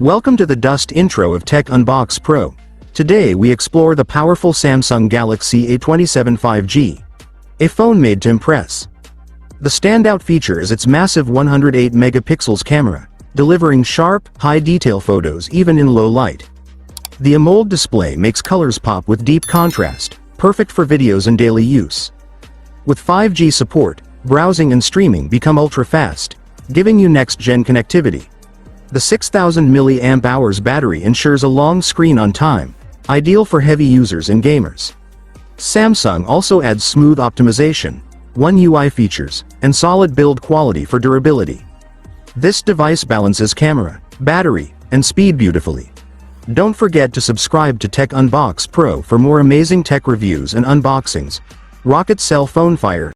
Welcome to the Dust intro of Tech Unbox Pro. Today we explore the powerful Samsung Galaxy A27 5G. A phone made to impress. The standout feature is its massive 108 megapixels camera, delivering sharp, high-detail photos even in low light. The AMOLED display makes colors pop with deep contrast, perfect for videos and daily use. With 5G support, browsing and streaming become ultra-fast, giving you next-gen connectivity. The 6000 mAh battery ensures a long screen on time, ideal for heavy users and gamers. Samsung also adds smooth optimization, One UI features, and solid build quality for durability. This device balances camera, battery, and speed beautifully. Don't forget to subscribe to Tech Unbox Pro for more amazing tech reviews and unboxings. Rocket Cell Phone Fire.